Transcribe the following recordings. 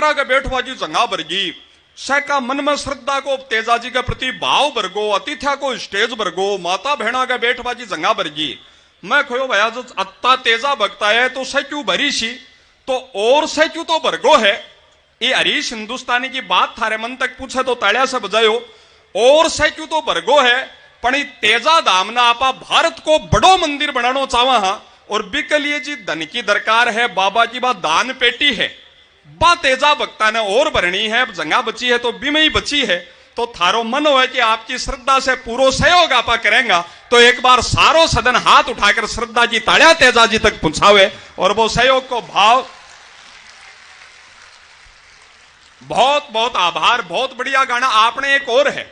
प्यारा के बैठवा जी जंगा बरगी सहका मन में श्रद्धा को तेजा जी के प्रति भाव बरगो अतिथ्या को स्टेज बरगो माता भेणा के बैठवा जी जंगा बरगी मैं खोयो भैया जो अत्ता तेजा भगता है तो सैक्यू भरी सी तो और सैक्यू तो बरगो है ये हरीश हिंदुस्तानी की बात थारे मन तक पूछे तो तालिया से बजायो और सैक्यू तो बरगो है पण तेजा धाम ना आपा भारत को बड़ो मंदिर बनाना चाहवा हा और बिक लिए जी धन की दरकार है बाबा की बात दान पेटी है बा तेजा भक्ता ने और भरनी है जंगा बची है तो बीमे ही बची है तो थारो मन हो कि आपकी श्रद्धा से पूरा सहयोग आपा करेंगे तो एक बार सारो सदन हाथ उठाकर श्रद्धा की तालियां तेजा जी तक पहुंचावे और वो सहयोग को भाव बहुत बहुत आभार बहुत बढ़िया गाना आपने एक और है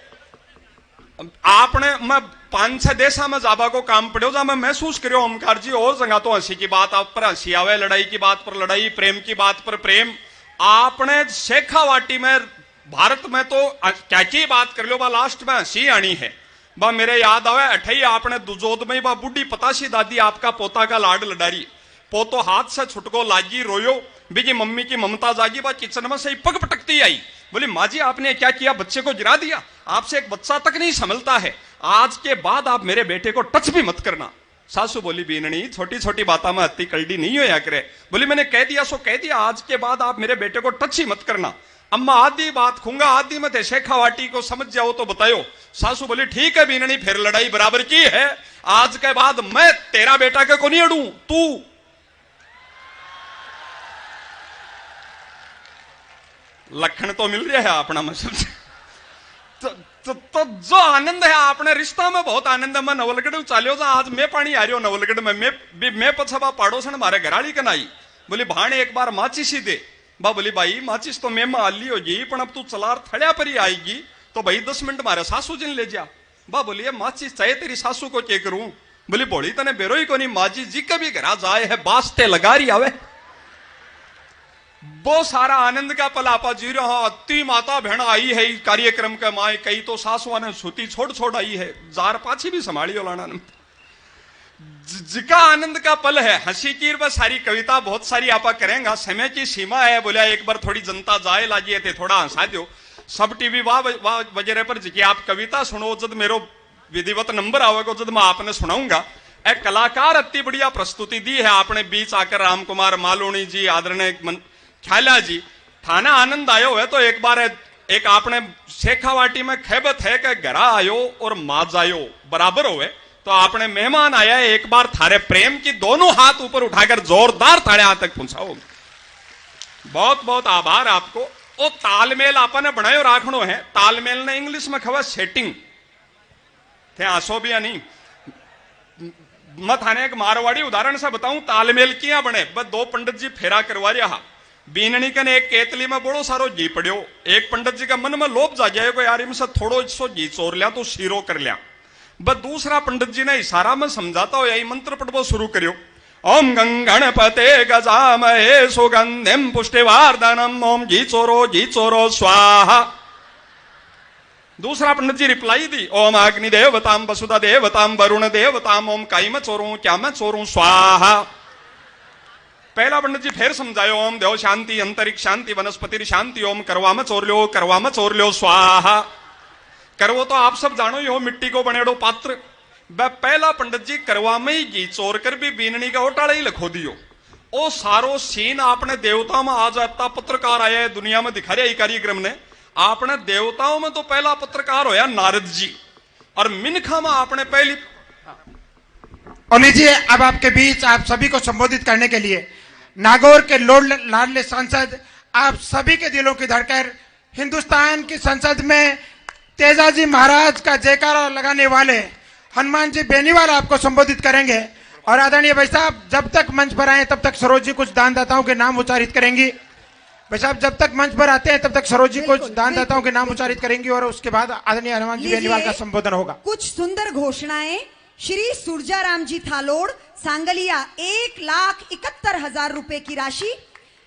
आपने मैं 5-6 देशा में जाबा को काम पड़ो जा मैं महसूस करो ओमकार जी और जगह तो हंसी की बात आप पर हंसी आवे लड़ाई की बात पर लड़ाई प्रेम की बात पर प्रेम आपने शेखावाटी में भारत में तो क्या की बात कर लो बा लास्ट में हंसी आनी है बा मेरे याद आवे अठई आपने दुजोद में बा बुढ़ी पताशी दादी आपका पोता का लाड लडारी पोतो हाथ से छुटको लागी रोयो बीजी मम्मी की ममता जागी बा किचन में से पग पटकती आई बोली माँ जी आपने क्या किया बच्चे को गिरा दिया आपसे एक बच्चा तक नहीं संभलता है आज के बाद आप मेरे बेटे को टच भी मत करना सासू बोली बीननी छोटी छोटी बातों में अति कल्डी नहीं होया करे बोली मैंने कह दिया सो कह दिया आज के बाद आप मेरे बेटे को टच ही मत करना अम्मा आधी बात खूंगा आधी मत शेखावाटी को समझ जाओ तो बतायो सासू बोली ठीक है बीननी फिर लड़ाई बराबर की है आज के बाद मैं तेरा बेटा के को नहीं अड़ू तू लखन तो मिल रहा है अपना मतलब तो जो आनंद है आपने रिश्ता में बहुत आनंद है मैं नवलगढ़ चालियो था आज मैं पानी आ रही हूं नवलगढ़ में मैं पछवा पड़ोसन मारे घराड़ी कन आई बोली भाणे एक बार माचिस ही दे बा बोली भाई माचिस तो मैं माली होगी पर अब तू चलार थड़िया पर ही आएगी तो भाई 10 मिनट मारे सासू जी ने ले जा बा बोलिए माचिस चाहे तेरी सासू को क्या करूं बोली बोली तने बेरो ही को नहीं माची जी कभी घरा जाए है बास्ते लगा रही आवे वो सारा आनंद का पल आपा जी रहा अति माता बहन आई है कार्यक्रम के माए कई तो सासुआ ने सूती छोड़ आई है जार पाछी भी संभाली लाना जिका आनंद का पल है हंसी की वह सारी कविता बहुत सारी आपा करेंगे समय की सीमा है बोलिया एक बार थोड़ी जनता जाए लाजिए थे थोड़ा हंसा दो सब टीवी वाह वजह पर जी आप कविता सुनो जब मेरो विधिवत नंबर आवेगा जब मैं आपने सुनाऊंगा एक कलाकार अति बढ़िया प्रस्तुति दी है आपने बीच आकर राम कुमार मालोनी जी आदरणीय ख्याला जी थाना आनंद आयो है तो एक बार एक आपने शेखावाटी में खैबत है कि घरा आयो और माज आयो बराबर होवे तो आपने मेहमान आया है एक बार थारे प्रेम की दोनों हाथ ऊपर उठाकर जोरदार ताड़े हाथ तक पहुंचाओ बहुत बहुत आभार आपको वो तालमेल आपने बनायो राखनो है तालमेल ने इंग्लिश में खबर सेटिंग थे आसो भी या नहीं मैं थाने एक मारवाड़ी उदाहरण से बताऊं तालमेल किया बने बस 2 पंडित जी फेरा करवा रहा बीननी कने एक केतली में बड़ो सारो घी पड़ियो एक पंडित जी का मन में लोभ जा गया को यार इनसे थोड़ो सो घी चोर लिया तो शीरो कर लिया बस दूसरा पंडित जी ने इशारा में समझाता हो यही मंत्र पढ़बो शुरू करियो ओम गंगणपते गजामहे सुगंधिम पुष्टिवर्धनम ओम घी चोरो स्वाहा दूसरा पंडित जी रिप्लाई दी ओम अग्नि देवताम वसुधा देवताम वरुण देवताम ओम काई में चोरू क्या मैं चोरू स्वाहा पहला पंडित जी फिर समझायो ओम देव शांति अंतरिक्ष शांति वनस्पति शांति ओम करवा में चोर लो स्वाहा करवो तो आप सब जानो यो मिट्टी को बनेड़ो पात्र पहला पंडित जी करवा में ही घी चोर कर भी बीननी का ओटाड़ा ही लखो दियो ओ सारो सीन आपने देवता में आ जाता पत्रकार आया है दुनिया में दिखा रहा कार्यक्रम ने आपने देवताओं में तो पहला पत्रकार होया नारद जी और मिनखा में आपने पहली और लीजिए अब आपके बीच आप सभी को संबोधित करने के लिए नागौर के लाडले सांसद आप सभी के दिलों की धड़कन हिंदुस्तान की संसद में तेजाजी महाराज का जयकारा लगाने वाले हनुमान जी बेनीवाल आपको संबोधित करेंगे और आदरणीय भाई साहब जब तक मंच पर आए तब तक सरोज जी कुछ दानदाताओं के नाम उच्चारित करेंगी भाई साहब जब तक मंच पर आते हैं तब तक सरोज जी कुछ दानदाताओं के नाम उच्चारित करेंगी और उसके बाद आदरणीय हनुमान जी बेनीवाल का संबोधन होगा कुछ सुंदर घोषणाएं श्री सुरजाराम जी थालोड़ सांगलिया 1,71,000 रुपए की राशि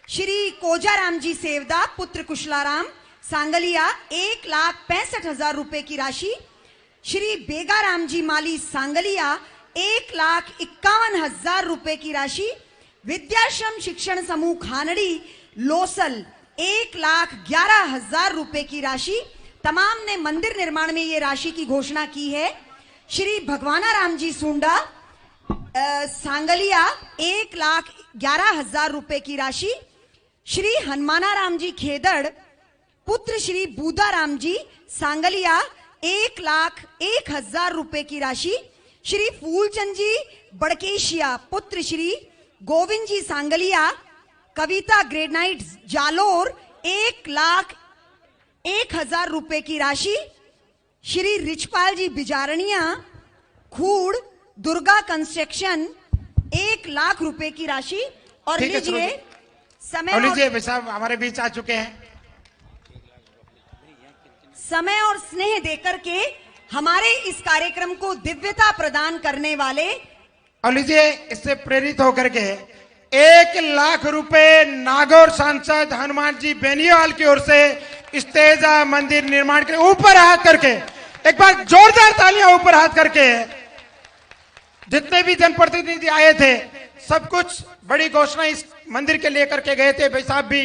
श्री कोजाराम जी सेवदा पुत्र कुशलाराम सांगलिया 1,65,000 रुपए की राशि श्री बेगाराम जी माली सांगलिया 1,51,000 रुपए की राशि विद्याश्रम शिक्षण समूह खानड़ी लोसल 1,11,000 रुपए की राशि। तमाम ने मंदिर निर्माण में ये राशि की घोषणा की है। श्री भगवाना राम जी सुंडा सांगलिया 1,11,000 रुपए की राशि। श्री हनुमाना राम जी खेदड़ पुत्र श्री बूदा राम जी सांगलिया 1,01,000 रुपए की राशि। श्री फूलचंद जी बड़केशिया पुत्र श्री गोविंद जी सांगलिया कविता ग्रेनाइट जालोर 1,01,000 रुपए की राशि। श्री रिचपाल जी बिजारणिया खूड़ दुर्गा कंस्ट्रक्शन 1,00,000 रुपए की राशि। और ठीक है, लीजिए समय लीजिए भाई साहब हमारे बीच आ चुके हैं। समय और स्नेह देकर के हमारे इस कार्यक्रम को दिव्यता प्रदान करने वाले और लीजिए इससे प्रेरित होकर के 1,00,000 रुपए नागौर सांसद हनुमान जी बेनीवाल की ओर से इस तेजा मंदिर निर्माण के ऊपर हाथ करके एक बार जोरदार तालियां ऊपर हाथ करके। जितने भी जनप्रतिनिधि आए थे सब कुछ बड़ी घोषणा इस मंदिर के लेकर के गए थे। भाई साहब भी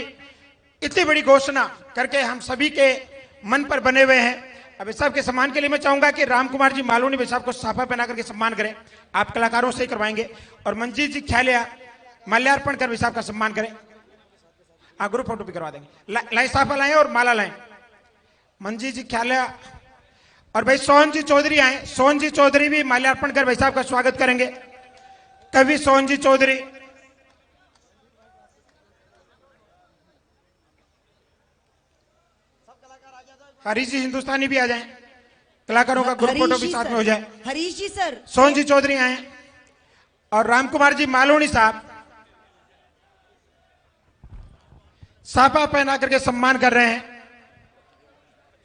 इतनी बड़ी घोषणा करके हम सभी के मन पर बने हुए हैं। अब इस सबके सम्मान के लिए मैं चाहूंगा कि राम कुमार जी मालूनी भाई साहब को साफा पहना करके सम्मान करें। आप कलाकारों से ही करवाएंगे और मंजीत जी ख्यालिया माल्यार्पण कर भाई साहब का सम्मान करें। हाँ ग्रुप फोटो भी करवा देंगे। लाए साफा लाएं और माला लाएं। मंजीत जी ख्यालिया और भाई सोहन जी चौधरी आए। सोहन जी चौधरी भी माल्यार्पण कर भाई साहब का स्वागत करेंगे। कवि सोहन जी चौधरी, हरीश जी हिंदुस्तानी भी आ जाएं। कलाकारों का ग्रुप फोटो भी साथ में हो जाए। हरीश जी सर, सोहन जी चौधरी आए और राम कुमार जी मालूनी साहब साफा पहना करके सम्मान कर रहे हैं।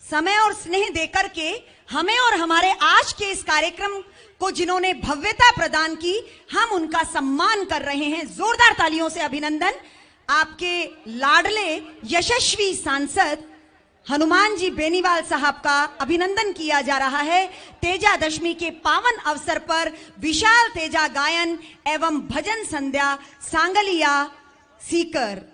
समय और स्नेह देकर के हमें और हमारे आज के इस कार्यक्रम को जिन्होंने भव्यता प्रदान की, हम उनका सम्मान कर रहे हैं। जोरदार तालियों से अभिनंदन। आपके लाडले यशस्वी सांसद हनुमान जी बेनीवाल साहब का अभिनंदन किया जा रहा है। तेजा दशमी के पावन अवसर पर विशाल तेजा गायन एवं भजन संध्या सांगलिया सीकर।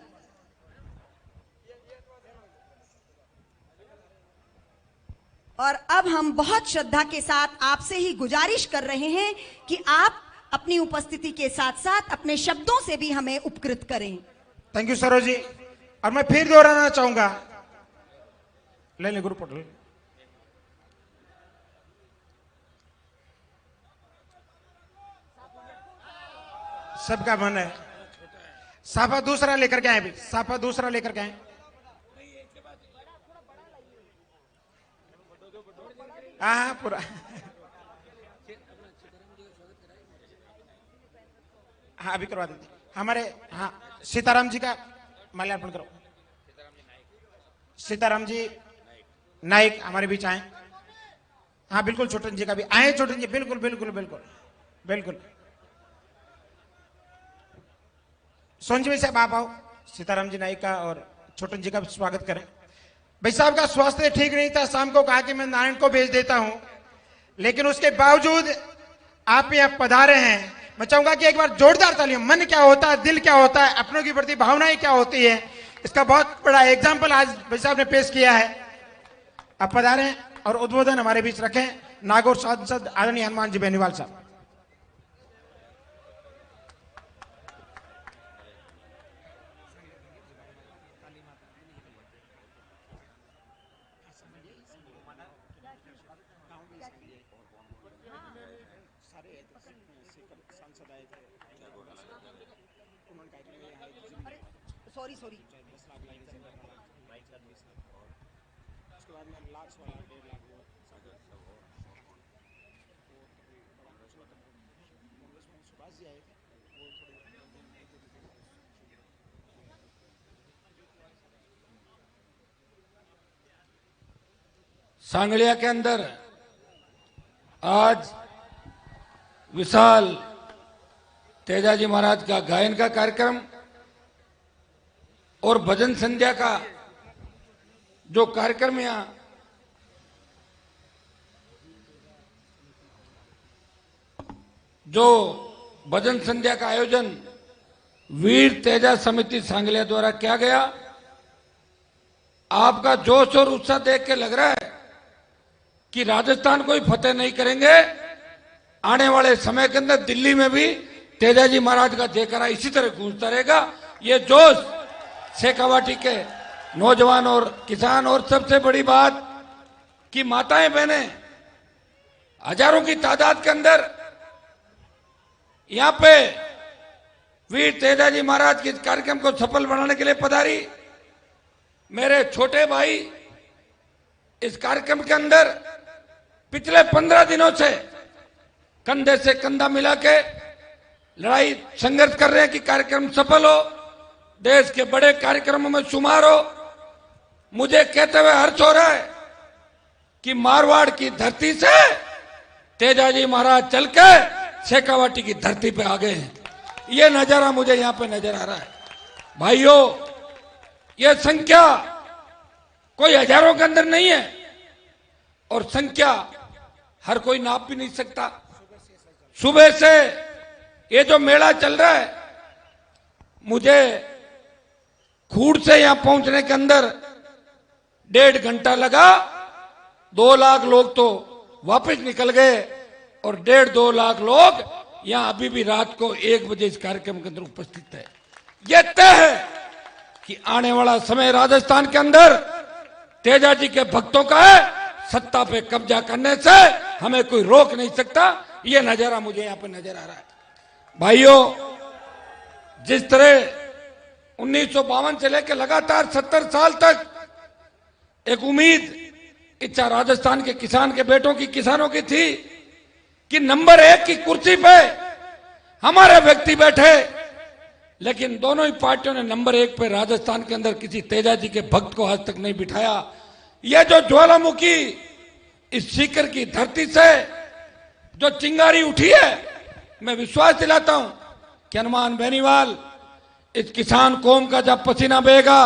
और अब हम बहुत श्रद्धा के साथ आपसे ही गुजारिश कर रहे हैं कि आप अपनी उपस्थिति के साथ साथ अपने शब्दों से भी हमें उपकृत करें। Thank you Saroj ji. और मैं फिर दोहराना चाहूंगा, ले ले ग्रुप फोटो। सबका मन है साफा दूसरा लेकर के आए भी, साफा दूसरा लेकर के आए। हाँ पूरा हाँ अभी करवा देते हमारे। हाँ सीताराम जी का माल्यार्पण करो। सीताराम जी नाइक हमारे बीच आए। हाँ बिल्कुल छोटन जी का भी आए। छोटन जी बिल्कुल बिल्कुल बिल्कुल बिल्कुल। सोन जी भाई साहब आप आओ। सीताराम जी नाइक का और छोटन जी का भी स्वागत करें। भाई साहब का स्वास्थ्य ठीक नहीं था, शाम को कहा कि मैं नारायण को भेज देता हूं, लेकिन उसके बावजूद आप यहाँ पधारे हैं। मैं चाहूंगा कि एक बार जोरदार तालियां। मन क्या होता है, दिल क्या होता है, अपनों की प्रति भावनाएं क्या होती है, इसका बहुत बड़ा एग्जाम्पल आज भाई साहब ने पेश किया है। आप पधारे हैं और उद्बोधन हमारे बीच रखें नागौर सांसद आदरणीय हनुमान जी बेनीवाल साहब। Sorry sorry. सांगलिया के अंदर आज विशाल तेजाजी महाराज का गायन का कार्यक्रम और भजन संध्या का जो कार्यक्रम यहाँ जो भजन संध्या का आयोजन वीर तेजा समिति सांगलिया द्वारा किया गया, आपका जोश और उत्साह देख के लग रहा है कि राजस्थान को ही फतेह नहीं करेंगे, आने वाले समय के अंदर दिल्ली में भी तेजाजी महाराज का जयकारा इसी तरह गूंजता रहेगा। ये जोश शेखावाटी के नौजवान और किसान, और सबसे बड़ी बात कि माताएं बहनें हजारों की तादाद के अंदर यहां पे वीर तेजाजी महाराज के कार्यक्रम को सफल बनाने के लिए पधारी। मेरे छोटे भाई इस कार्यक्रम के अंदर पिछले 15 दिनों से कंधे से कंधा मिला के लड़ाई संघर्ष कर रहे हैं कि कार्यक्रम सफल हो, देश के बड़े कार्यक्रमों में शुमार हो। मुझे कहते हुए हर्ष हो रहा है कि मारवाड़ की धरती से तेजाजी महाराज चल के शेखावाटी की धरती पे आ गए हैं। ये नजारा मुझे यहां पे नजर आ रहा है। भाइयों, ये संख्या कोई हजारों के अंदर नहीं है और संख्या हर कोई नाप भी नहीं सकता। सुबह से ये जो मेला चल रहा है, मुझे खूड़ से यहां पहुंचने के अंदर 1.5 घंटा लगा। 2 लाख लोग तो वापस निकल गए और 1.5-2 लाख लोग यहां अभी भी रात को 1 बजे इस कार्यक्रम के अंदर उपस्थित है। यह तय है कि आने वाला समय राजस्थान के अंदर तेजाजी के भक्तों का है। सत्ता पे कब्जा करने से हमें कोई रोक नहीं सकता। यह नजारा मुझे यहां पे नजर आ रहा है। भाइयों, जिस तरह 1952 से लेकर लगातार 70 साल तक एक उम्मीद, इच्छा राजस्थान के किसान के बेटों की, किसानों की थी कि नंबर 1 की कुर्सी पे हमारे व्यक्ति बैठे, लेकिन दोनों ही पार्टियों ने नंबर 1 पे राजस्थान के अंदर किसी तेजाजी के भक्त को आज तक नहीं बिठाया। यह जो ज्वालामुखी इस सीकर की धरती से जो चिंगारी उठी है, मैं विश्वास दिलाता हूं कि हनुमान बेनीवाल इस किसान कौम का जब पसीना बहेगा,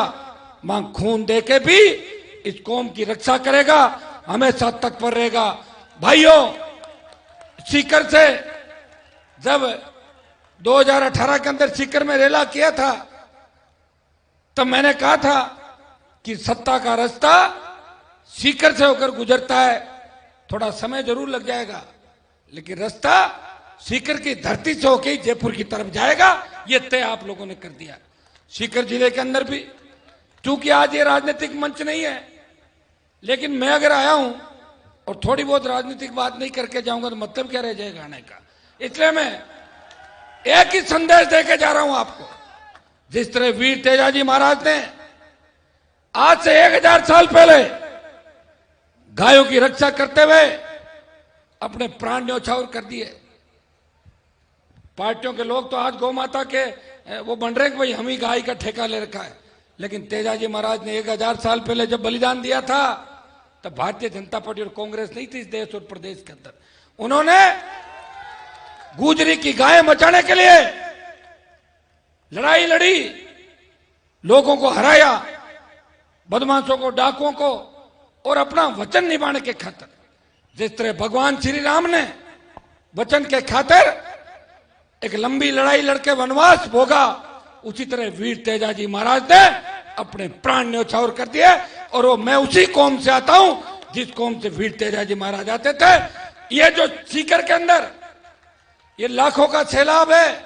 मां खून दे के भी इस कौम की रक्षा करेगा, हमेशा तत्पर रहेगा। भाइयों, सीकर से जब 2018 के अंदर सीकर में रेला किया था, तब मैंने कहा था कि सत्ता का रास्ता सीकर से होकर गुजरता है। थोड़ा समय जरूर लग जाएगा, लेकिन रास्ता सीकर की धरती से होकर जयपुर की तरफ जाएगा। यह तय आप लोगों ने कर दिया। सीकर जिले के अंदर भी, चूंकि आज ये राजनीतिक मंच नहीं है, लेकिन मैं अगर आया हूं और थोड़ी बहुत राजनीतिक बात नहीं करके जाऊंगा तो मतलब क्या रह जाएगा आने का। इसलिए मैं एक ही संदेश देके जा रहा हूं आपको। जिस तरह वीर तेजाजी महाराज ने आज से 1000 साल पहले गायों की रक्षा करते हुए अपने प्राण न्यौछावर कर दिए। पार्टियों के लोग तो आज गौ माता के वो बन रहे हैं कि भाई हम ही गाय का ठेका ले रखा है, लेकिन तेजाजी महाराज ने 1000 साल पहले जब बलिदान दिया था, तब भारतीय जनता पार्टी और कांग्रेस नहीं थी इस देश और प्रदेश के अंदर। उन्होंने गुजरी की गायें बचाने के लिए लड़ाई लड़ी, लोगों को हराया, बदमाशों को, डाकुओं को, और अपना वचन निभाने के खातिर, जिस तरह भगवान श्री राम ने वचन के खातिर एक लंबी लड़ाई लड़के वनवास भोगा, उसी तरह वीर तेजाजी महाराज ने अपने प्राण न्यौछावर कर दिए। और वो मैं उसी कौम से आता हूं जिस कौम से वीर तेजाजी महाराज आते थे। ये जो सीकर के अंदर ये लाखों का सैलाब है,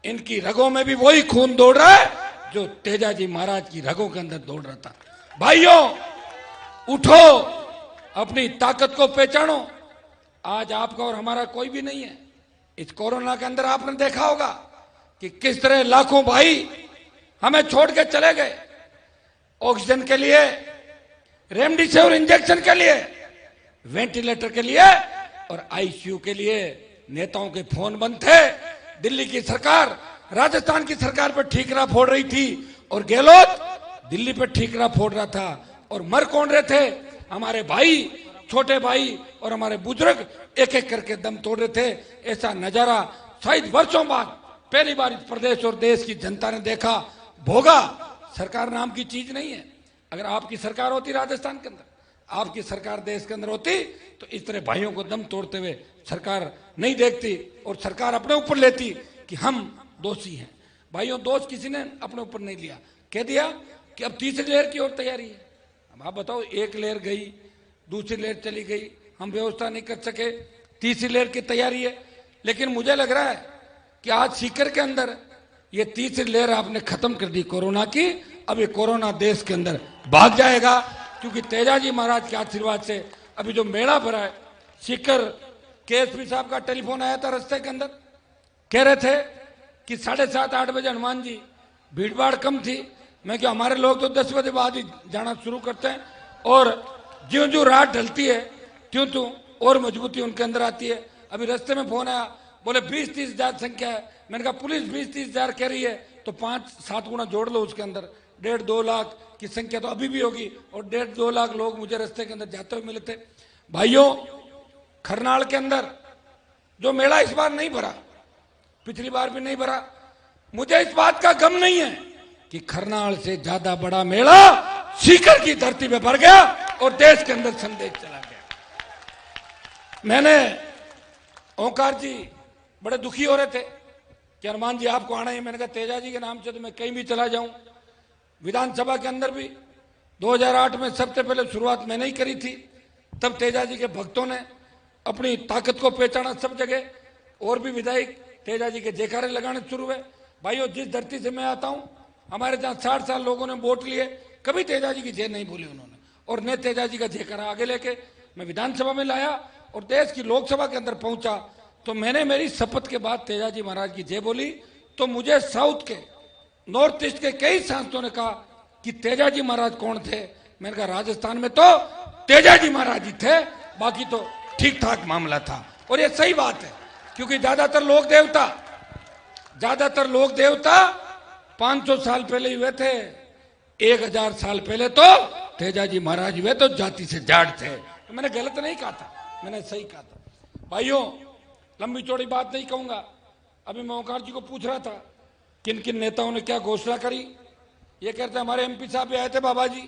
इनकी रगों में भी वही खून दौड़ रहा है जो तेजाजी महाराज की रगों के अंदर दौड़ रहा था। भाइयों, उठो, अपनी ताकत को पहचानो। आज आपका और हमारा कोई भी नहीं है। इस कोरोना के अंदर आपने देखा होगा कि किस तरह लाखों भाई हमें छोड़ के चले गए। ऑक्सीजन के लिए, रेमडेसिविर इंजेक्शन के लिए, वेंटिलेटर के लिए और आईसीयू के लिए नेताओं के फोन बंद थे। दिल्ली की सरकार राजस्थान की सरकार पर ठीकरा फोड़ रही थी और गहलोत दिल्ली पर ठीकरा फोड़ रहा था। और मर कौन रहे थे? हमारे भाई, छोटे भाई और हमारे बुजुर्ग एक एक करके दम तोड़ रहे थे। ऐसा नजारा शायद वर्षों बाद पहली बार इस प्रदेश और देश की जनता ने देखा, भोगा। सरकार नाम की चीज नहीं है। अगर आपकी सरकार होती राजस्थान के अंदर, आपकी सरकार देश के अंदर होती, तो इस तरह भाइयों को दम तोड़ते हुए सरकार नहीं देखती और सरकार अपने ऊपर लेती कि हम दोषी हैं। भाइयों, दोष किसी ने अपने ऊपर नहीं लिया। कह दिया कि अब तीसरी लहर की ओर तैयारी है। अब आप बताओ, एक लहर गई, दूसरी लहर चली गई, हम व्यवस्था नहीं कर सके, तीसरी लहर की तैयारी है। लेकिन मुझे लग रहा है कि आज सीकर के अंदर ये तीसरी लहर आपने खत्म कर दी कोरोना की। अब ये कोरोना देश के अंदर भाग जाएगा, क्योंकि तेजाजी महाराज के आशीर्वाद से अभी जो मेला भरा है सीकर, केएसपी साहब का टेलीफोन आया था रास्ते के अंदर, कह रहे थे कि 7:30-8 बजे हनुमान जी भीड़ भाड़ कम थी। मैं क्या, हमारे लोग तो 10 बजे बाद ही जाना शुरू करते हैं, और ज्यों ज्यों रात ढलती है त्यों त्यों और मजबूती उनके अंदर आती है। अभी रास्ते में फोन आया, बोले 20-30 हजार संख्या है। मैंने कहा पुलिस 20-30 हजार कह रही है तो 5-7 गुना जोड़ लो उसके अंदर, 1.5-2 लाख की संख्या तो अभी भी होगी। और 1.5-2 लाख लोग मुझे रास्ते के अंदर जाते हुए मिले थे। भाइयों, खरनाल के अंदर जो मेला इस बार नहीं भरा, पिछली बार भी नहीं भरा, मुझे इस बात का गम नहीं है कि खरनाल से ज्यादा बड़ा मेला सीकर की धरती पे भर गया और देश के अंदर संदेश चला गया। मैंने ओंकार जी बड़े दुखी हो रहे थे कि हनुमान जी आपको आना है। मैंने कहा तेजा जी के नाम से तो मैं कहीं भी चला जाऊं। विधानसभा के अंदर भी 2008 में सबसे पहले शुरुआत मैंने ही करी थी। तब तेजा जी के भक्तों ने अपनी ताकत को पहचाना सब जगह, और भी विधायक तेजा जी के जयकारे लगाने शुरू हुए। भाइयों, जिस धरती से मैं आता हूं, हमारे जहां 60 साल लोगों ने वोट लिए, कभी तेजा जी की जय नहीं बोली उन्होंने, और ने तेजा जी का जयकारा आगे लेके मैं विधानसभा में लाया और देश की लोकसभा के अंदर पहुंचा। तो मैंने मेरी शपथ के बाद तेजा जी महाराज की जय बोली। तो मुझे साउथ के, नॉर्थ ईस्ट के कई सांसदों ने कहा कि तेजा जी महाराज कौन थे। मैंने कहा राजस्थान में तो तेजा जी महाराज जी थे, बाकी तो ठीक ठाक मामला था। और ये सही बात है, क्योंकि ज्यादातर लोग देवता 500 साल पहले ही हुए थे, 1000 साल पहले तो तेजा जी महाराज हुए तो जाति से जाट थे। तो मैंने गलत नहीं कहा था, मैंने सही कहा था। भाइयों, लंबी चौड़ी बात नहीं कहूंगा। अभी मैं ओंकार जी को पूछ रहा था किन किन नेताओं ने क्या घोषणा करी। ये कहते हमारे एमपी साहब भी आए थे, बाबा जी,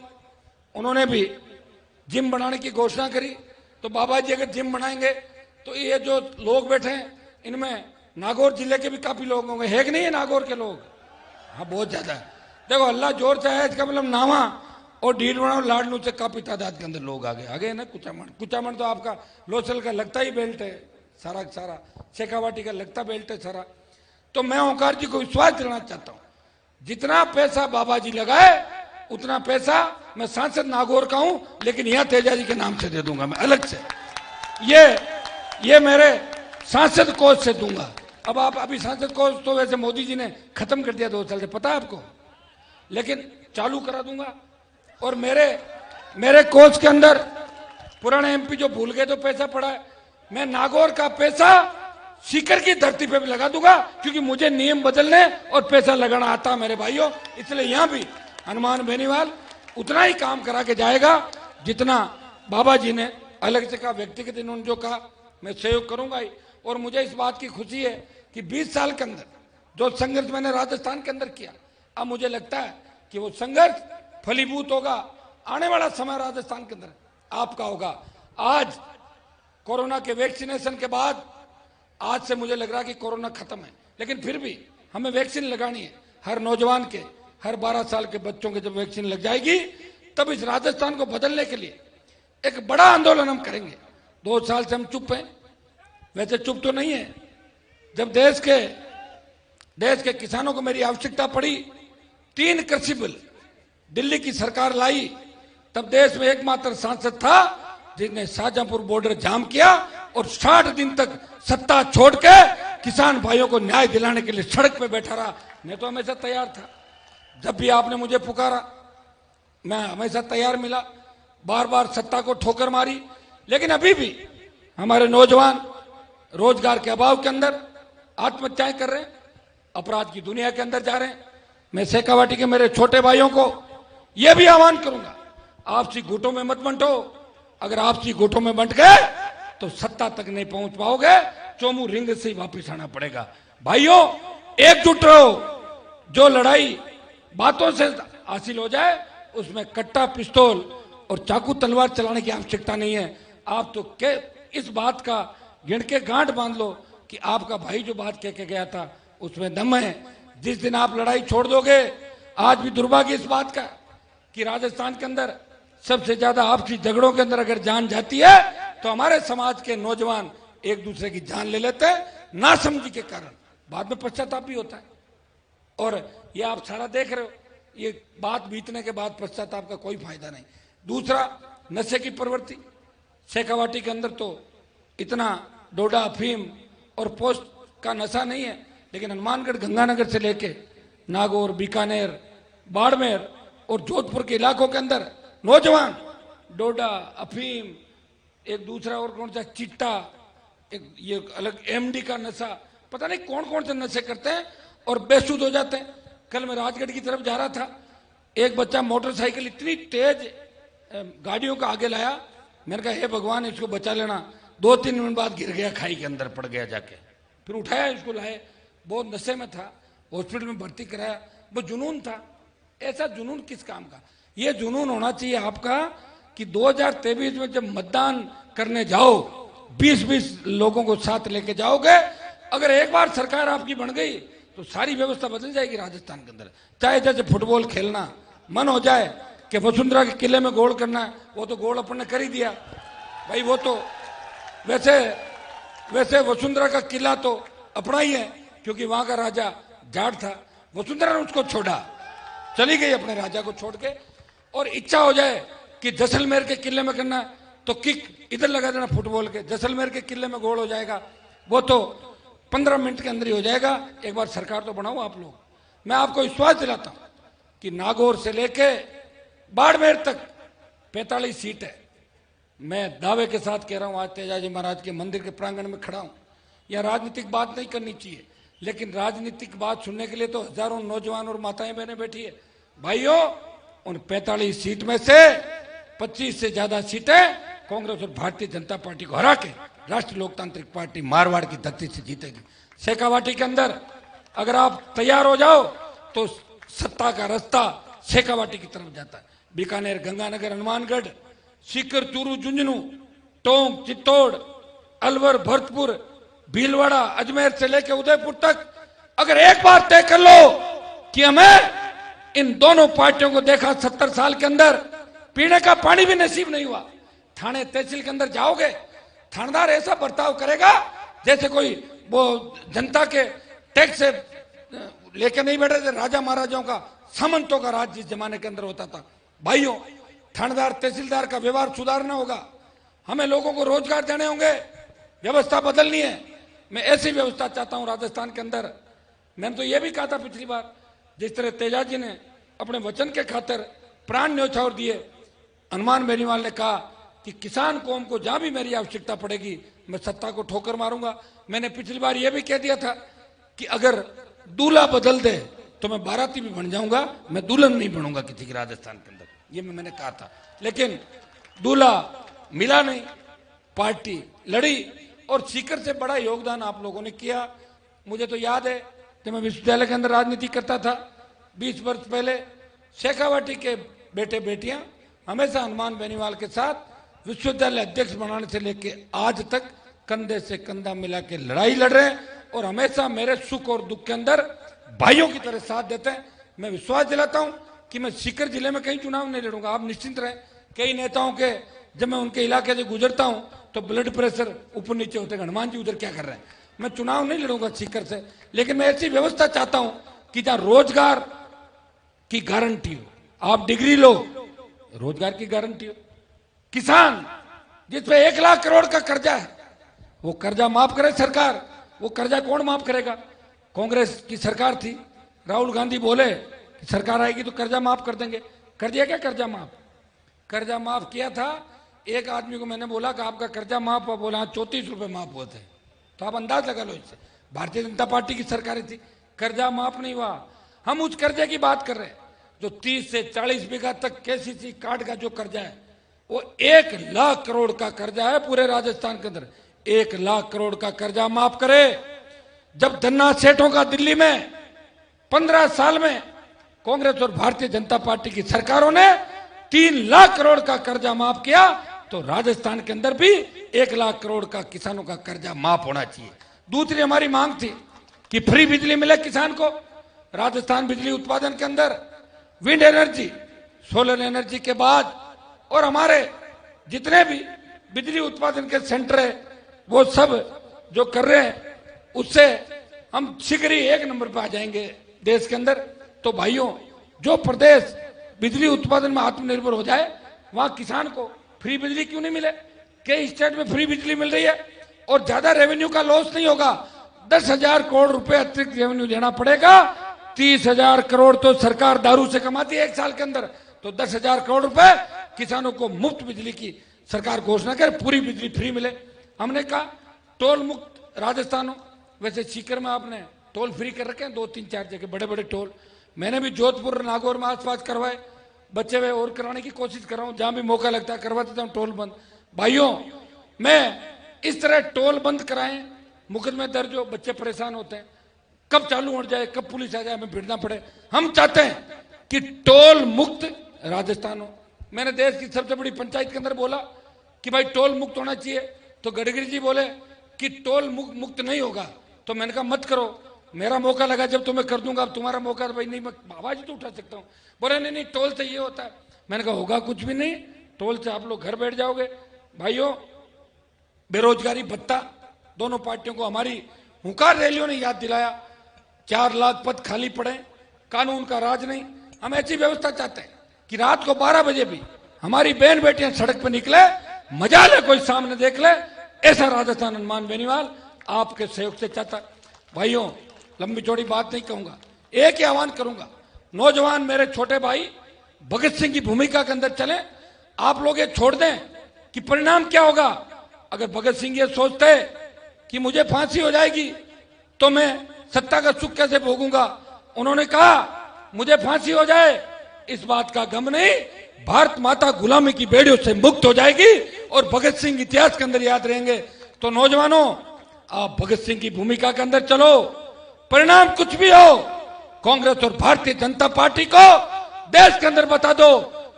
उन्होंने भी जिम बनाने की घोषणा करी। तो बाबा जी अगर जिम बनाएंगे तो ये जो लोग बैठे हैं इनमें नागौर जिले के भी काफी लोग होंगे, है कि नहीं है नागौर के लोग? हाँ, बहुत ज्यादा है। देखो, अल्लाह जोर से है, इसका मतलब नावा और ढीलवाड़ा और लाडनू से काफी तादाद के अंदर लोग आगे ना। कुचामण तो आपका लोचल का लगता ही बेल्ट है, सारा शेखावाटी का लगता बेल्ट है सारा। तो मैं ओंकार जी को विश्वास दिलाना चाहता हूं, जितना पैसा बाबा जी लगाए उतना पैसा मैं सांसद नागौर का हूं, लेकिन यहां तेजा जी के नाम से दे दूंगा मैं अलग से। ये मेरे सांसद कोष से दूंगा। अब आप अभी सांसद कोष तो वैसे मोदी जी ने खत्म कर दिया 2 साल से, पता है आपको, लेकिन चालू करा दूंगा। और मेरे कोष के अंदर पुराने एमपी जो भूल गए तो पैसा पड़ा है, मैं नागौर का पैसा सीकर की धरती पे भी लगा दूंगा, क्योंकि मुझे नियम बदलने और पैसा लगाना आता है मेरे भाइयों। इसलिए यहां भी हनुमान बेनीवाल उतना ही काम करा के जाएगा जितना बाबा जी ने अलग से कहा, व्यक्तिगत इन्होंने जो कहा मैं सहयोग करूंगा ही। और मुझे इस बात की खुशी है कि 20 साल के अंदर जो संघर्ष मैंने राजस्थान के अंदर किया, अब मुझे लगता है कि वो संघर्ष फलीभूत होगा। आने वाला समय राजस्थान के अंदर आपका होगा। आज कोरोना के वैक्सीनेशन के बाद आज से मुझे लग रहा है कि कोरोना खत्म है, लेकिन फिर भी हमें वैक्सीन लगानी है। हर नौजवान के, हर 12 साल के बच्चों के जब वैक्सीन लग जाएगी, तब इस राजस्थान को बदलने के लिए एक बड़ा आंदोलन हम करेंगे। 2 साल से हम चुप हैं, वैसे चुप तो नहीं है। जब देश के किसानों को मेरी आवश्यकता पड़ी, 3 कृषि बिल दिल्ली की सरकार लाई, तब देश में एकमात्र सांसद था जिसने शाहजहांपुर बॉर्डर जाम किया और 60 दिन तक सत्ता छोड़ के किसान भाइयों को न्याय दिलाने के लिए सड़क पे बैठा रहा। मैं तो हमेशा तैयार था, जब भी आपने मुझे पुकारा मैं हमेशा तैयार मिला। बार बार सत्ता को ठोकर मारी, लेकिन अभी भी हमारे नौजवान रोजगार के अभाव के अंदर आत्महत्याएं कर रहे हैं, अपराध की दुनिया के अंदर जा रहे हैं। मैं शेखावाटी के मेरे छोटे भाइयों को यह भी आह्वान करूंगा, आपसी गुटों में मत बंटो। अगर आपसी गुटों में बंट गए तो सत्ता तक नहीं पहुंच पाओगे, चोमू रिंग से ही वापिस आना पड़ेगा। भाइयों, एकजुट रहो। जो लड़ाई बातों से हासिल हो जाए उसमें कट्टा, पिस्तौल और चाकू तलवार चलाने की आवश्यकता नहीं है। आप तो इस बात का गिण के गांठ बांध लो कि आपका भाई जो बात कह के गया था उसमें दम है। जिस दिन आप लड़ाई छोड़ दोगे, आज भी दुर्भाग्य इस बात का कि राजस्थान के अंदर सबसे ज्यादा आपसी झगड़ों के अंदर अगर जान जाती है तो हमारे समाज के नौजवान एक दूसरे की जान ले लेते हैं नासमझी के कारण। बाद में पश्चाताप भी होता है। और ये आप सारा देख रहे हो, ये बात बीतने के बाद पश्चाताप का कोई फायदा नहीं। दूसरा, नशे की प्रवृत्ति। शेखावाटी के अंदर तो इतना डोडा, अफीम और पोस्ट का नशा नहीं है, लेकिन हनुमानगढ़, गंगानगर से लेके नागौर, बीकानेर, बाड़मेर और जोधपुर के इलाकों के अंदर नौजवान डोडा, अफीम, एक दूसरा और कौन सा चिट्टा, एक ये अलग एमडी का नशा, पता नहीं कौन कौन से नशे करते हैं और बेसुध हो जाते हैं। कल मैं राजगढ़ की तरफ जा रहा था, एक बच्चा मोटरसाइकिल इतनी तेज गाड़ियों का आगे लाया, मैंने कहा हे भगवान इसको बचा लेना। 2-3 मिनट बाद गिर गया, खाई के अंदर पड़ गया जाके। फिर उठाया, इसको लाए, बहुत नशे में था, हॉस्पिटल में भर्ती कराया। वो जुनून था। ऐसा जुनून किस काम का? ये जुनून होना चाहिए आपका कि 2023 में जब मतदान करने जाओ 20-20 लोगों को साथ लेके जाओगे। अगर एक बार सरकार आपकी बन गई तो सारी व्यवस्था बदल जाएगी राजस्थान के अंदर। चाहे जैसे फुटबॉल खेलना मन हो जाए कि वसुंधरा के किले में गोल करना है, वो तो गोल अपन ने कर ही दिया भाई। वो तो वैसे वसुंधरा का किला तो अपना ही है, क्योंकि वहां का राजा जाट था। वसुंधरा ने उसको छोड़ा, चली गई अपने राजा को छोड़ के। और इच्छा हो जाए कि जैसलमेर के किले में करना तो किक इधर लगा देना फुटबॉल के, जैसलमेर के किले में गोल हो जाएगा। वो तो 15 मिनट के अंदर ही हो जाएगा। एक बार सरकार तो बनाओ आप लोग। मैं आपको विश्वास दिलाता हूं कि नागौर से लेके बाड़मेर तक 45 सीट है। मैं दावे के साथ कह रहा हूं, आज तेजाजी महाराज के मंदिर के प्रांगण में खड़ा हूं। यह राजनीतिक बात नहीं करनी चाहिए, लेकिन राजनीतिक बात सुनने के लिए तो हजारों नौजवान और माताएं बहनें बैठी है। भाइयों, उन 45 सीट में से 25 से ज्यादा सीटें कांग्रेस और भारतीय जनता पार्टी को हरा के राष्ट्रीय लोकतांत्रिक पार्टी मारवाड़ की धरती से जीतेगी। शेखावाटी के अंदर अगर आप तैयार हो जाओ तो सत्ता का रास्ता शेखावाटी की तरफ जाता है। बीकानेर, गंगानगर, हनुमानगढ़, सीकर, चूरू, झुंझुनू, टोंक, चित्तौड़, अलवर, भरतपुर, भीलवाड़ा, अजमेर से लेकर उदयपुर तक अगर एक बार तय कर लो कि हमें इन दोनों पार्टियों को देखा 70 साल के अंदर पीने का पानी भी नसीब नहीं हुआ। थाने तहसील के अंदर जाओगे, थानेदार ऐसा बर्ताव करेगा जैसे कोई वो जनता के टैक्स से लेके नहीं बैठे थे। राजा महाराजाओं का, सामंतों का राज जिस जमाने के अंदर होता था। भाइयों, थानेदार तहसीलदार का व्यवहार सुधारना होगा। हमें लोगों को रोजगार देने होंगे, व्यवस्था बदलनी है। मैं ऐसी व्यवस्था चाहता हूं राजस्थान के अंदर। मैंने तो यह भी कहा था पिछली बार, जिस तरह तेजाजी ने अपने वचन के खातिर प्राण न्यौछावर दिए, हनुमान बेनीवाल ने कहा कि किसान कौम को जहां भी मेरी आवश्यकता पड़ेगी मैं सत्ता को ठोकर मारूंगा। मैंने पिछली बार यह भी कह दिया था कि अगर दूल्हा बदल दे तो मैं बाराती भी बन जाऊंगा, मैं दुल्हन नहीं बनूंगा किसी की राजस्थान के अंदर। ये मैंने कहा था, लेकिन दूल्हा मिला नहीं, पार्टी लड़ी। और सीकर से बड़ा योगदान आप लोगों ने किया। मुझे तो याद है कि मैं विश्वविद्यालय के अंदर राजनीति करता था 20 वर्ष पहले। शेखावाटी के बेटे बेटियां हमेशा हनुमान बेनीवाल के साथ विश्वविद्यालय अध्यक्ष बनाने से लेके आज तक कंधे से कंधा मिला के लड़ाई लड़ रहे हैं और हमेशा मेरे सुख और दुख के अंदर भाइयों की तरह साथ देते हैं। मैं विश्वास दिलाता हूं कि मैं सीकर जिले में कहीं चुनाव नहीं लड़ूंगा, आप निश्चिंत रहें। कई नेताओं के जब मैं उनके इलाके से गुजरता हूं तो ब्लड प्रेशर ऊपर नीचे होते हैं, हनुमान जी उधर क्या कर रहे हैं। मैं चुनाव नहीं लड़ूंगा सीकर से, लेकिन मैं ऐसी व्यवस्था चाहता हूं कि जहां रोजगार की गारंटी हो। आप डिग्री लो, रोजगार की गारंटी हो। किसान जिसपे 1 लाख करोड़ का कर्जा है वो कर्जा माफ करे सरकार। वो कर्जा कौन माफ करेगा? कांग्रेस की सरकार थी, राहुल गांधी बोले कि सरकार आएगी तो कर्जा माफ कर देंगे। कर दिया क्या कर्जा माफ? कर्जा माफ किया था। एक आदमी को मैंने बोला कि आपका कर्जा माफ हुआ, बोला 34 रुपए माफ हुए थे। तो आप अंदाज लगा लो इससे। भारतीय जनता पार्टी की सरकारें थी, कर्जा माफ नहीं हुआ। हम उस कर्जे की बात कर रहे हैं जो 30 से 40 बीघा तक केसीसी कार्ड का जो कर्जा है वो 1 लाख करोड़ का कर्जा है पूरे राजस्थान के अंदर। 1 लाख करोड़ का कर्जा माफ करे। जब धन्ना सेठों का दिल्ली में 15 साल में कांग्रेस और भारतीय जनता पार्टी की सरकारों ने 3 लाख करोड़ का कर्जा माफ किया, तो राजस्थान के अंदर भी 1 लाख करोड़ का किसानों का कर्जा माफ होना चाहिए। दूसरी हमारी मांग थी कि फ्री बिजली मिले किसान को। राजस्थान बिजली उत्पादन के अंदर विंड एनर्जी, सोलर एनर्जी के बाद और हमारे जितने भी बिजली उत्पादन के सेंटर है वो सब जो कर रहे हैं उससे हम शीघ्र ही 1 नंबर पर आ जाएंगे देश के अंदर। तो भाइयों, जो प्रदेश बिजली उत्पादन में आत्मनिर्भर हो जाए वहां किसान को फ्री बिजली क्यों नहीं मिले? कई स्टेट में फ्री बिजली मिल रही है और ज्यादा रेवेन्यू का लॉस नहीं होगा। 10,000 करोड़ रुपए अतिरिक्त रेवेन्यू देना पड़ेगा। 30,000 करोड़ तो सरकार दारू से कमाती है 1 साल के अंदर, तो 10,000 करोड़ रुपए किसानों को मुफ्त बिजली की सरकार घोषणा करे, पूरी बिजली फ्री मिले। हमने कहा टोल मुक्त राजस्थान हो, वैसे सीकर में आपने टोल फ्री कर रखे हैं 2-3-4 जगह बड़े बड़े टोल। मैंने भी जोधपुर नागौर में आसपास करवाए, बचे हुए और कराने की कोशिश कर रहा हूं, जहां भी मौका लगता है करवा देता हूं टोल बंद। भाइयों, मैं इस तरह टोल बंद कराएं, मुकदमे दर्ज हो, बच्चे परेशान होते हैं, कब चालू हो जाए, कब पुलिस आ जाए, हमें भिड़ना पड़े। हम चाहते हैं कि टोल मुक्त राजस्थान हो। मैंने देश की सबसे बड़ी पंचायत के अंदर बोला कि भाई टोल मुक्त होना चाहिए, तो गडकरी जी बोले कि टोल मुक्त नहीं होगा। तो मैंने कहा मत करो, मेरा मौका लगा जब तो मैं कर दूंगा, अब तुम्हारा मौका भाई नहीं, मैं आवाज तो उठा सकता हूँ। बोले नहीं नहीं टोल से ये होता है। मैंने कहा होगा कुछ भी नहीं, टोल से आप लोग घर बैठ जाओगे। भाइयों, बेरोजगारी भत्ता दोनों पार्टियों को हमारी हुंकार रैलियों ने याद दिलाया। 4 लाख पद खाली पड़े, कानून का राज नहीं। हम ऐसी व्यवस्था चाहते हैं कि रात को 12 बजे भी हमारी बहन बेटियां सड़क पर निकले, मजा ले, कोई सामने देख ले, ऐसा राजस्थान हनुमान बेनीवाल आपके सहयोग से चाहता। भाइयों, लंबी चौड़ी बात नहीं कहूंगा, एक ही आह्वान करूंगा, नौजवान मेरे छोटे भाई भगत सिंह की भूमिका के अंदर चले। आप लोग ये छोड़ दें कि परिणाम क्या होगा। अगर भगत सिंह ये सोचते कि मुझे फांसी हो जाएगी तो मैं सत्ता का सुख कैसे भोगूंगा, उन्होंने कहा मुझे फांसी हो जाए इस बात का गम नहीं, भारत माता गुलामी की बेड़ियों से मुक्त हो जाएगी और भगत सिंह इतिहास के अंदर याद रहेंगे। तो नौजवानों, आप भगत सिंह की भूमिका के अंदर चलो। परिणाम कुछ भी हो, कांग्रेस और भारतीय जनता पार्टी को देश के अंदर बता दो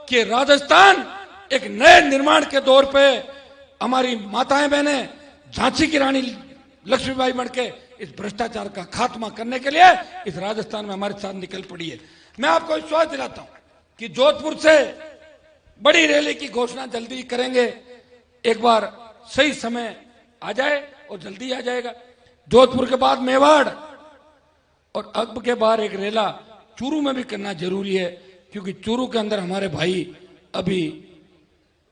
कि राजस्थान एक नए निर्माण के दौर पे हमारी माताएं बहनें झांसी की रानी लक्ष्मीबाई बनके इस भ्रष्टाचार का खात्मा करने के लिए इस राजस्थान में हमारे साथ निकल पड़ी है। मैं आपको विश्वास दिलाता हूं कि जोधपुर से बड़ी रैली की घोषणा जल्दी करेंगे। एक बार सही समय आ जाए और जल्दी आ जाएगा। जोधपुर के बाद मेवाड़ और अब के बाद एक रेला चूरू में भी करना जरूरी है, क्योंकि चूरू के अंदर हमारे भाई अभी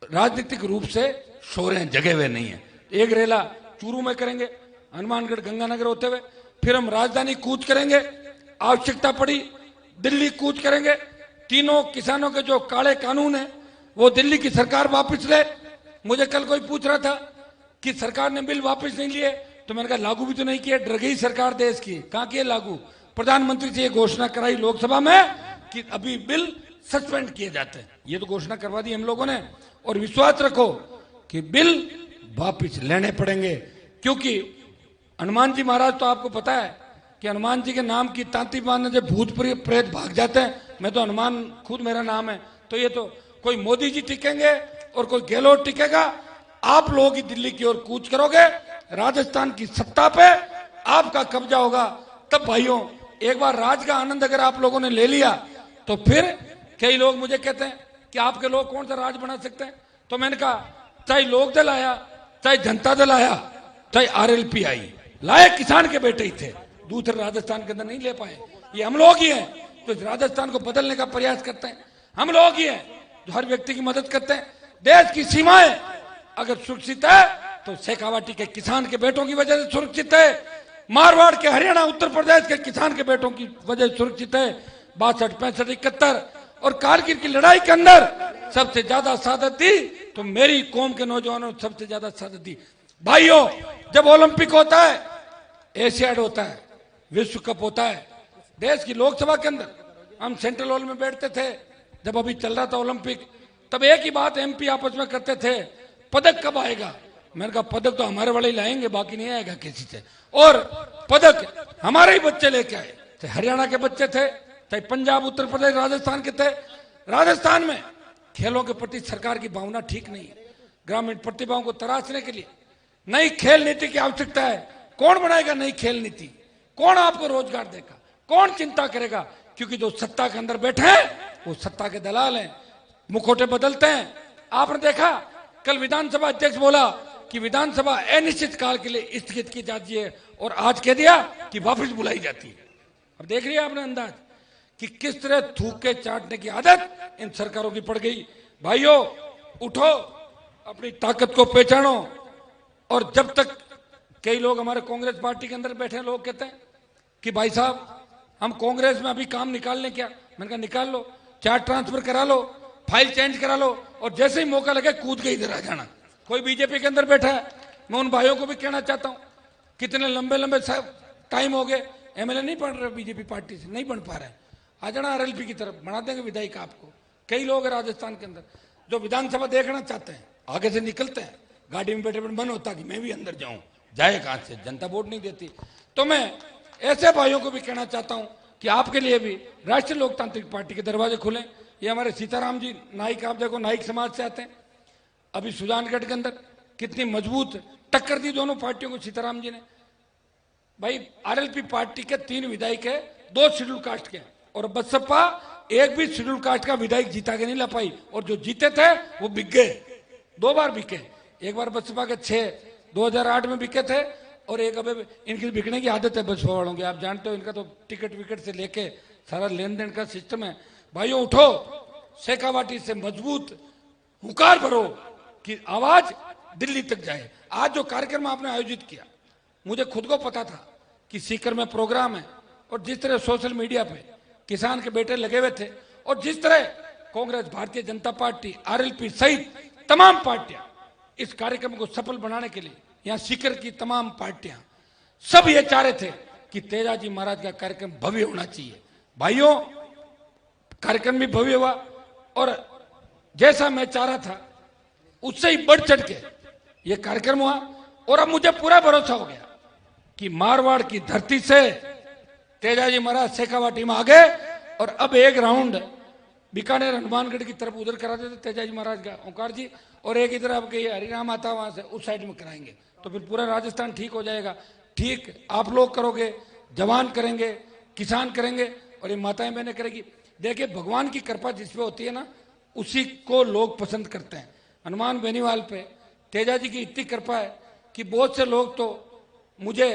राजनीतिक रूप से सो रहे हैं, जगे हुए नहीं है। एक रेला चूरू में करेंगे, हनुमानगढ़ गंगानगर होते हुए, फिर हम राजधानी कूच करेंगे, आवश्यकता पड़ी दिल्ली कूच करेंगे। तीनों किसानों के जो काले कानून है वो दिल्ली की सरकार वापस ले। मुझे कल कोई पूछ रहा था कि सरकार ने बिल वापस नहीं लिए, तो मैंने कहा लागू भी तो नहीं किया, डर गई सरकार देश की, कहां किए लागू। प्रधानमंत्री से ये घोषणा कराई लोकसभा में कि अभी बिल सस्पेंड किए जाते हैं, ये तो घोषणा करवा दी हम लोगों ने। और विश्वास रखो कि बिल वापिस लेने पड़ेंगे, क्योंकि हनुमान जी महाराज तो आपको पता है कि हनुमान जी के नाम की तांती मारने से भूत प्रेत भाग जाते हैं। मैं तो हनुमान खुद मेरा नाम है, तो ये तो कोई मोदी जी टिकेंगे और कोई गहलोत टिकेगा। आप लोग ही दिल्ली की ओर कूच करोगे, राजस्थान की सत्ता पे आपका कब्जा होगा। तब भाइयों, एक बार राज का आनंद अगर आप लोगों ने ले लिया तो फिर कई लोग मुझे कहते हैं कि आपके लोग कौन सा राज बना सकते हैं। तो मैंने कहा चाहे लोक दल आया, चाहे जनता दल आया, चाहे आरएलपी आई, लाए किसान के बेटे ही थे, दूसरे राजस्थान के अंदर नहीं ले पाए। ये हम लोग ही हैं तो इस राजस्थान को बदलने का प्रयास करते हैं। हम लोग ही हैं जो हर व्यक्ति की मदद करते हैं। देश की सीमाएं अगर सुरक्षित है तो शेखावाटी के किसान के बेटों की वजह से सुरक्षित है, मारवाड़ के, हरियाणा, उत्तर प्रदेश के किसान के बेटों की वजह से सुरक्षित है। 62, 65, 71 और कारगिल की लड़ाई के अंदर सबसे ज्यादा शहादत दी तो मेरी कौम के नौजवानों ने सबसे ज्यादा शहादत दी। भाइयों, जब ओलंपिक होता है, एशियाड होता है, विश्व कप होता है, देश की लोकसभा के अंदर हम सेंट्रल हॉल में बैठते थे जब अभी चल रहा था ओलंपिक, तब एक ही बात एमपी आपस में करते थे, पदक कब आएगा। मैंने कहा पदक तो हमारे वाले ही लाएंगे, बाकी नहीं आएगा किसी से। और पदक हमारे ही बच्चे लेके आए, चाहे हरियाणा के बच्चे थे, चाहे पंजाब, उत्तर प्रदेश, राजस्थान के थे। राजस्थान में खेलों के प्रति सरकार की भावना ठीक नहीं है। ग्रामीण प्रतिभाओं को तराशने के लिए नई खेल नीति की आवश्यकता है। कौन बनाएगा नई खेल नीति, कौन आपको रोजगार देगा, कौन चिंता करेगा, क्योंकि जो सत्ता के अंदर बैठे हैं वो सत्ता के दलाल हैं। मुखौटे बदलते हैं। आपने देखा कल विधानसभा अध्यक्ष बोला कि विधानसभा अनिश्चित काल के लिए स्थगित की जाती है और आज कह दिया कि वापस बुलाई जाती है। अब देख रही है आपने अंदाज कि किस तरह थूक के चाटने की आदत इन सरकारों की पड़ गई। भाइयों उठो, अपनी ताकत को पहचानो। और जब तक कई लोग हमारे कांग्रेस पार्टी के अंदर बैठे लोग कहते हैं कि भाई साहब हम कांग्रेस में अभी काम निकाल लें क्या, मैंने कहा निकाल लो, चार्ज ट्रांसफर करा लो, फाइल चेंज करा लो और जैसे ही मौका लगे कूद के इधर आ जाना। कोई बीजेपी के अंदर बैठा है, मैं उन भाइयों को भी कहना चाहता हूं, कितने लंबे लंबे टाइम हो गए एमएलए नहीं बन रहे बीजेपी पार्टी से, नहीं बन पा रहे हैं, आ जाना आरएलपी की तरफ, बना देंगे विधायक आपको। कई लोग हैं राजस्थान के अंदर जो विधानसभा देखना चाहते हैं, आगे से निकलते हैं, गाड़ी में बैठे बैठे मन होता कि मैं भी अंदर जाऊं, जाए कहां से, जनता वोट नहीं देती। तो मैं ऐसे भाइयों को भी कहना चाहता हूं कि आपके लिए भी राष्ट्रीय लोकतांत्रिक पार्टी के दरवाजे खुले। ये हमारे सीताराम जी नाइक, आप देखो नाइक समाज से आते हैं, अभी सुजानगढ़ के अंदर कितनी मजबूत टक्कर दी दोनों पार्टियों को सीताराम जी ने। भाई आरएलपी पार्टी के 3 विधायक है, 2 शेड्यूल कास्ट के, और बसपा एक भी शेड्यूल कास्ट का विधायक जीता के नहीं ला पाई, और जो जीते थे वो बिक गए, 2 बार बिके। एक बार बसपा के 6 2008 में बिके थे, और एक अब इनकी बिकने की आदत है बसपा वालों की, आप जानते हो इनका तो टिकट विकेट से लेके सारा लेन देन का सिस्टम है। भाइयों उठो, शेखावाटी से मजबूत हुंकार भरो कि आवाज दिल्ली तक जाए। आज जो कार्यक्रम आपने आयोजित किया, मुझे खुद को पता था कि सीकर में प्रोग्राम है, और जिस तरह सोशल मीडिया पे किसान के बेटे लगे हुए थे, और जिस तरह कांग्रेस, भारतीय जनता पार्टी, आरएलपी सहित तमाम पार्टियां इस कार्यक्रम को सफल बनाने के लिए, यहां सीकर की तमाम पार्टियां सब ये चाह रहे थे कि तेजाजी महाराज का कार्यक्रम भव्य होना चाहिए। भाइयों कार्यक्रम भी भव्य हुआ, और जैसा मैं चाह रहा था उससे ही बढ़ चढ़ के ये कार्यक्रम हुआ। और अब मुझे पूरा भरोसा हो गया कि मारवाड़ की धरती से तेजाजी महाराज शेखावाटी में आ गए, और अब एक राउंड बीकानेर हनुमानगढ़ की तरफ उधर करा देते तेजाजी महाराज का ओंकार जी, और एक इधर आपके ये हरिराम आता वहां से उस साइड में कराएंगे, तो फिर पूरा राजस्थान ठीक हो जाएगा। ठीक आप लोग करोगे, जवान करेंगे, किसान करेंगे, और ये माताएं बहनें करेगी। देखिए भगवान की कृपा जिस पे होती है ना, उसी को लोग पसंद करते हैं। हनुमान बेनीवाल पे तेजाजी की इतनी कृपा है कि बहुत से लोग तो मुझे